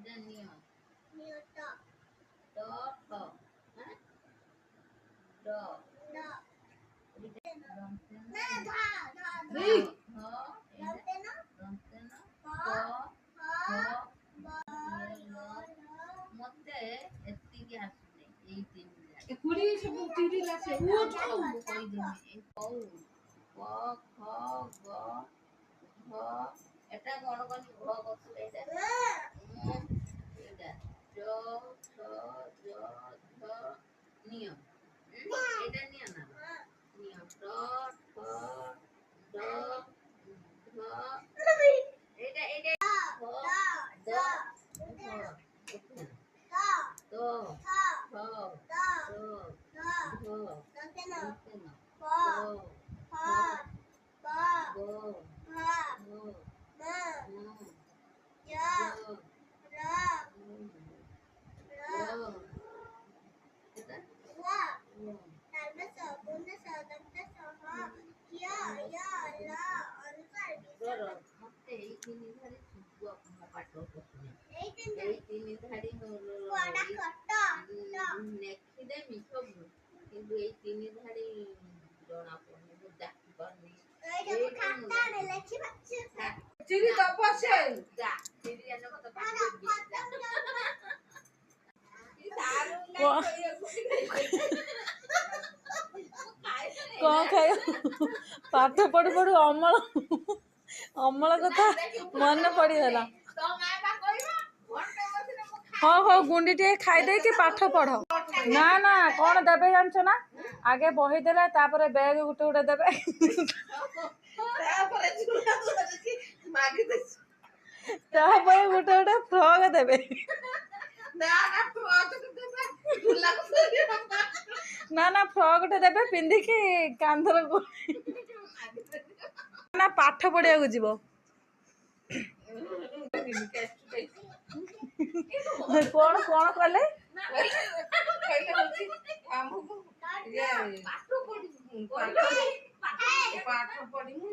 এটা নিও নিও ট ট ঠ হ্যাঁ ড ড দন্তে না ধা ধা হ দন্তে না দন্তে ন হ ক হ খ ব ল ল মতে এତିକି ଆସୁନି ଏଇ ତିନି ଜାଗା କୁଡି ସବୁ ଚିଡି ଲାସେ ଉଠ ସବୁ କହିଦେମି ଏଇ କଉ କ ଖ ଗ ଘ ଏଟା କଣ କନି ଘ ଗଛରେ ଏଇଟା ଏଇଟା ଜ ଛ ଜ ଝ ନିୟ ଏଇଟା ନିୟ ନା ନିୟ ଟ ଠ ଡ ଢ ଏଇଟା ଏଇଟା খ ଦ ଧ ତ ଥ ଧ ଧ দন্তে না দন্তে ন প প হ ব ব ভ ভ ম ম জ জ র র এটা व তালবেশ বন্ধেশ দন্তেশ হ ইয় য় ল অনুসার ଡର ମତେ ଏଇ ତିନି ଧାଡ଼ି ଶୁଭ ପାଠ ପଶୁନି এই তিন ଏଇ ତିନି ଧାଡ଼ି কোয়াডা কট ଲେଖିଦେମି ସବୁ କିନ୍ତୁ ଏଇ ତିନି ଧାଡ଼ି ଜଣା ପଡୁନି ମୁଁ ଜାଣି ପାରୁନି এই যে খাতা নে লেখি পাচ্ছে ଚିଡି ଦବ ସେ ଯା ଚିড়ି ଆନ ମତେ ପାଠ କଣ ଖାଇବ ପାଠ ପଢୁ ପଢୁ ଅମଳ ଅମଳ କଥା ମନେ ପଡିଗଲା। ହଉ ହଉ ଗୁଣ୍ଡି ଟିକେ ଖାଇଦେଇକି ପାଠ ପଢ। ନା ନା କଣ ଦେବେ ଜାଣିଛ ନା ଆଗେ ବହି ଦେଲେ ତାପରେ ବ୍ୟାଗ ଗୋଟେ ଗୋଟେ ଦେବେ ତାପରେ ଗୋଟେ ଗୋଟେ ଫ୍ରକ ଦେବେ। ନା ନା ଫ୍ରକଟେ ଦେବେ ପିନ୍ଧିକି କାନ୍ଧରେ ନା ପାଠ ପଢିବାକୁ ଯିବ। କଣ କଣ କଲେ ପାଠ ପଢିମୁ